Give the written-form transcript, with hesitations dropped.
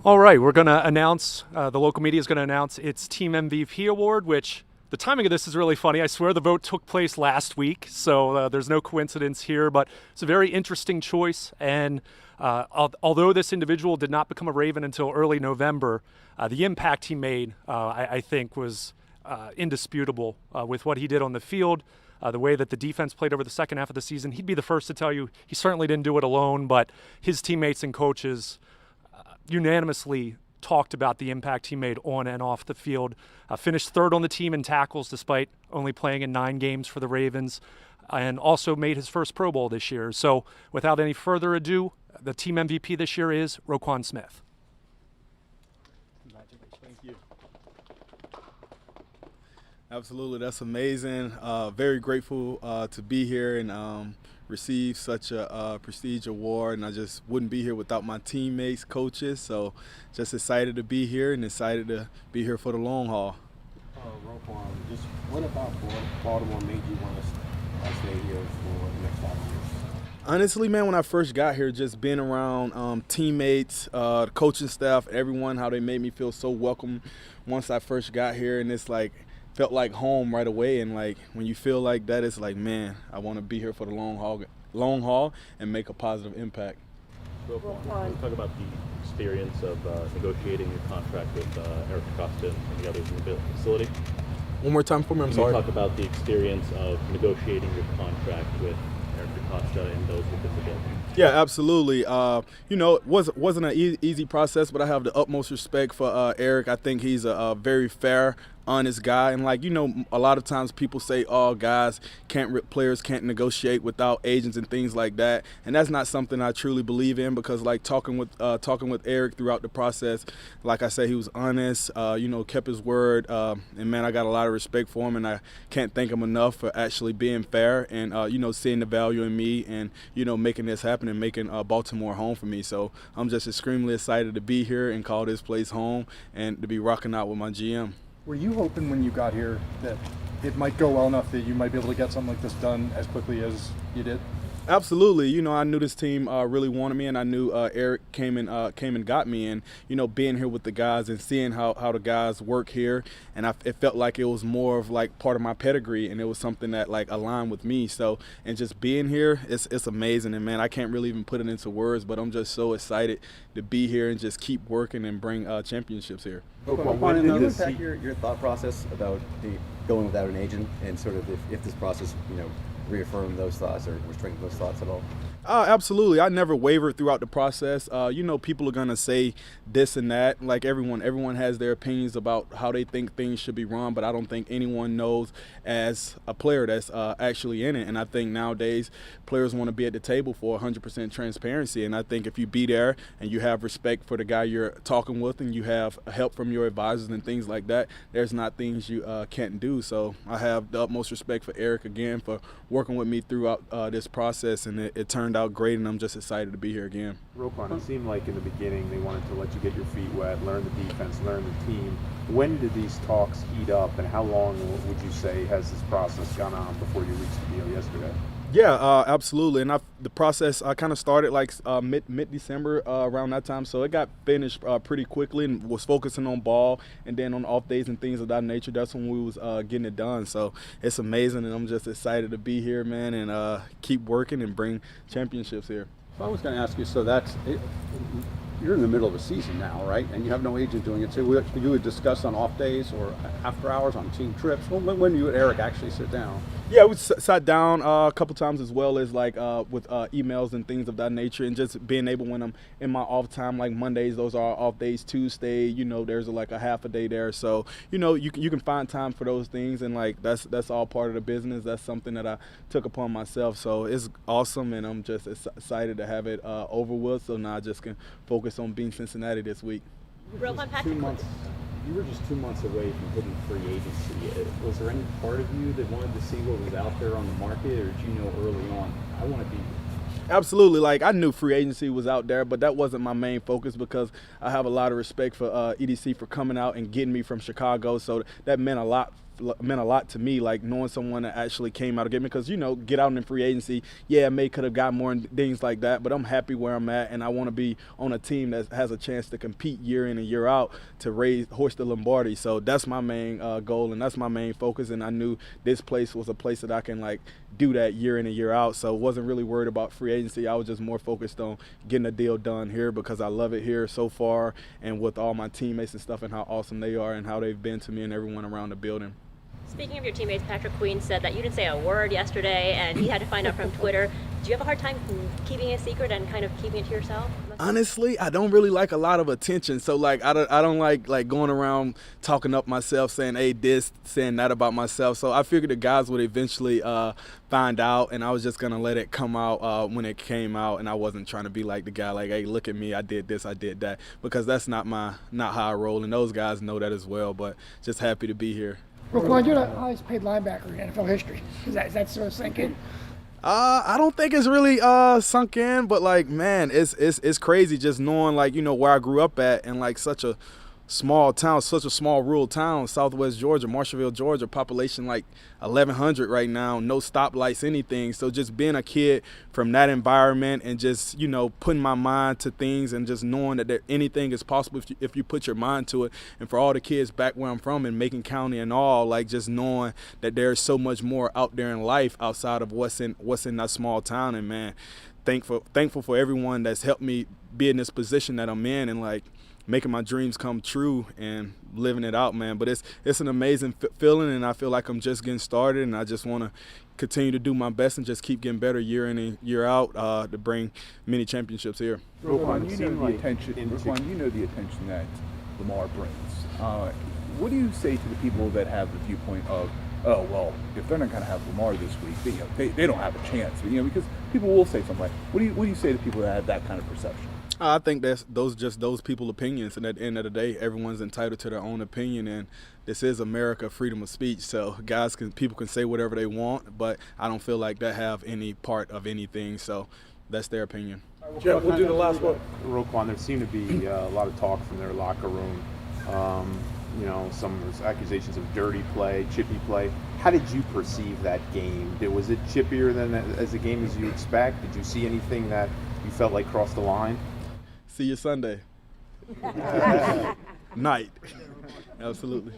All right, we're going to announce, the local media is going to announce its Team MVP award, which the timing of this is really funny. I swear the vote took place last week, so there's no coincidence here, but it's a very interesting choice. And although this individual did not become a Raven until early November, the impact he made, I think, was indisputable with what he did on the field. The way that the defense played over the second half of the season. He'd be the first to tell you he certainly didn't do it alone, but his teammates and coaches unanimously talked about the impact he made on and off the field. Finished third on the team in tackles despite only playing in 9 games for the Ravens, and also made his first Pro Bowl this year. So without any further ado, the team MVP this year is Roquan Smith. Thank you. Absolutely, that's amazing. Very grateful to be here and receive such a prestige award, and I just wouldn't be here without my teammates, coaches, so just excited to be here and excited to be here for the long haul. Roquan, just what about Baltimore made you want to stay here for the next 5 years? Honestly, man, when I first got here, just being around teammates, the coaching staff, everyone, how they made me feel so welcome once I first got here, and it's like felt like home right away. And like when you feel like that, it's like, man, I want to be here for the long haul and make a positive impact. Roquan, talk about the experience of negotiating your contract with Eric Costa and the others in the facility. One more time for me, I'm sorry. Talk about the experience of negotiating your contract with Eric Costa and those with disabilities. Yeah, absolutely. It wasn't an easy process, but I have the utmost respect for Eric. I think he's a very fair, honest guy, and a lot of times people say, "Oh, players can't negotiate without agents and things like that," and that's not something I truly believe in, because talking with Eric throughout the process, like I said, he was honest, kept his word, and man, I got a lot of respect for him, and I can't thank him enough for actually being fair and seeing the value in me and making this happen and making Baltimore home for me. So I'm just extremely excited to be here and call this place home and to be rocking out with my GM. Were you hoping when you got here that it might go well enough that you might be able to get something like this done as quickly as you did? Absolutely. I knew this team really wanted me, and I knew Eric came and got me. And being here with the guys and seeing how the guys work here, and it felt like it was more of like part of my pedigree, and it was something that like aligned with me. So, and just being here, it's amazing. And man, I can't really even put it into words, but I'm just so excited to be here and just keep working and bring championships here. Roquan, did you impact your thought process about going without an agent, and sort of if this process, reaffirm those thoughts or strengthen those thoughts at all? Absolutely. I never wavered throughout the process. People are going to say this and that. Like everyone has their opinions about how they think things should be run, but I don't think anyone knows as a player that's actually in it. And I think nowadays players want to be at the table for 100% transparency. And I think if you be there and you have respect for the guy you're talking with and you have help from your advisors and things like that, there's not things you can't do. So I have the utmost respect for Eric again for working with me throughout this process, and it turned out great, and I'm just excited to be here again. Roquan, it seemed like in the beginning they wanted to let you get your feet wet, learn the defense, learn the team. When did these talks heat up, and how long would you say has this process gone on before you reached the deal yesterday? Yeah, absolutely. And the process kind of started like mid-December around that time. So it got finished pretty quickly and was focusing on ball, and then on off days and things of that nature. That's when we was getting it done. So it's amazing, and I'm just excited to be here, man, and keep working and bring championships here. So I was going to ask you, so that's it. You're in the middle of a season now, right? And you have no agent doing it. So you would discuss on off days or after hours on team trips. When you and Eric actually sit down? Yeah, we sat down a couple times, as well as like with emails and things of that nature, and just being able, when I'm in my off time, like Mondays, those are off days. Tuesday, there's like a half a day there, so you can find time for those things, and like that's all part of the business. That's something that I took upon myself, so it's awesome, and I'm just excited to have it over with. So now I just can focus on being Cincinnati this week. Roquan, Patrick. You were just 2 months away from hitting free agency. Was there any part of you that wanted to see what was out there on the market, or did you know early on, I want to be here? Absolutely. Like, I knew free agency was out there, but that wasn't my main focus, because I have a lot of respect for EDC for coming out and getting me from Chicago. So that meant a lot meant a lot to me, like knowing someone that actually came out to get me. Because, you know, get out in free agency, yeah, May could have got more and things like that, but I'm happy where I'm at, and I want to be on a team that has a chance to compete year in and year out to hoist the Lombardi. So that's my main goal, and that's my main focus. And I knew this place was a place that I can like do that year in and year out. So wasn't really worried about free agency. I was just more focused on getting a deal done here because I love it here so far, and with all my teammates and stuff, and how awesome they are and how they've been to me and everyone around the building. Speaking of your teammates, Patrick Queen said that you didn't say a word yesterday and he had to find out from Twitter. Do you have a hard time keeping it a secret and kind of keeping it to yourself? Honestly, I don't really like a lot of attention. So like I don't like going around talking up myself, saying hey this, saying that about myself. So I figured the guys would eventually find out, and I was just gonna let it come out when it came out, and I wasn't trying to be like the guy like, hey, look at me, I did this, I did that, because that's not how I roll, and those guys know that as well. But just happy to be here. Roquan, you're the highest paid linebacker in NFL history. Is that sort of sinking? I don't think it's really sunk in, but like, man, it's crazy just knowing, like, you know, where I grew up at, and like such a small town, such a small rural town, Southwest Georgia, Marshallville, Georgia, population like 1,100 right now, no stoplights, anything. So just being a kid from that environment and just, you know, putting my mind to things and just knowing that anything is possible if you put your mind to it. And for all the kids back where I'm from in Macon County and all, like just knowing that there's so much more out there in life outside of what's in that small town. And man, thankful for everyone that's helped me be in this position that I'm in, and like making my dreams come true and living it out, man. But it's an amazing feeling, and I feel like I'm just getting started, and I just want to continue to do my best and just keep getting better year in and year out to bring many championships here. Roquan, you know the attention that Lamar brings. What do you say to the people that have the viewpoint of, oh, well, if they're not going to have Lamar this week, they don't have a chance, because people will say something like, what do you say to people that have that kind of perception? I think that's those people's opinions, and at the end of the day, everyone's entitled to their own opinion, and this is America, freedom of speech. So people can say whatever they want, but I don't feel like they have any part of anything. So that's their opinion. Jeff, we'll do the last one. Roquan, there seemed to be a lot of talk from their locker room. Some accusations of dirty play, chippy play. How did you perceive that game? Was it chippier than as a game as you expect? Did you see anything that you felt like crossed the line? See you Sunday night. Absolutely.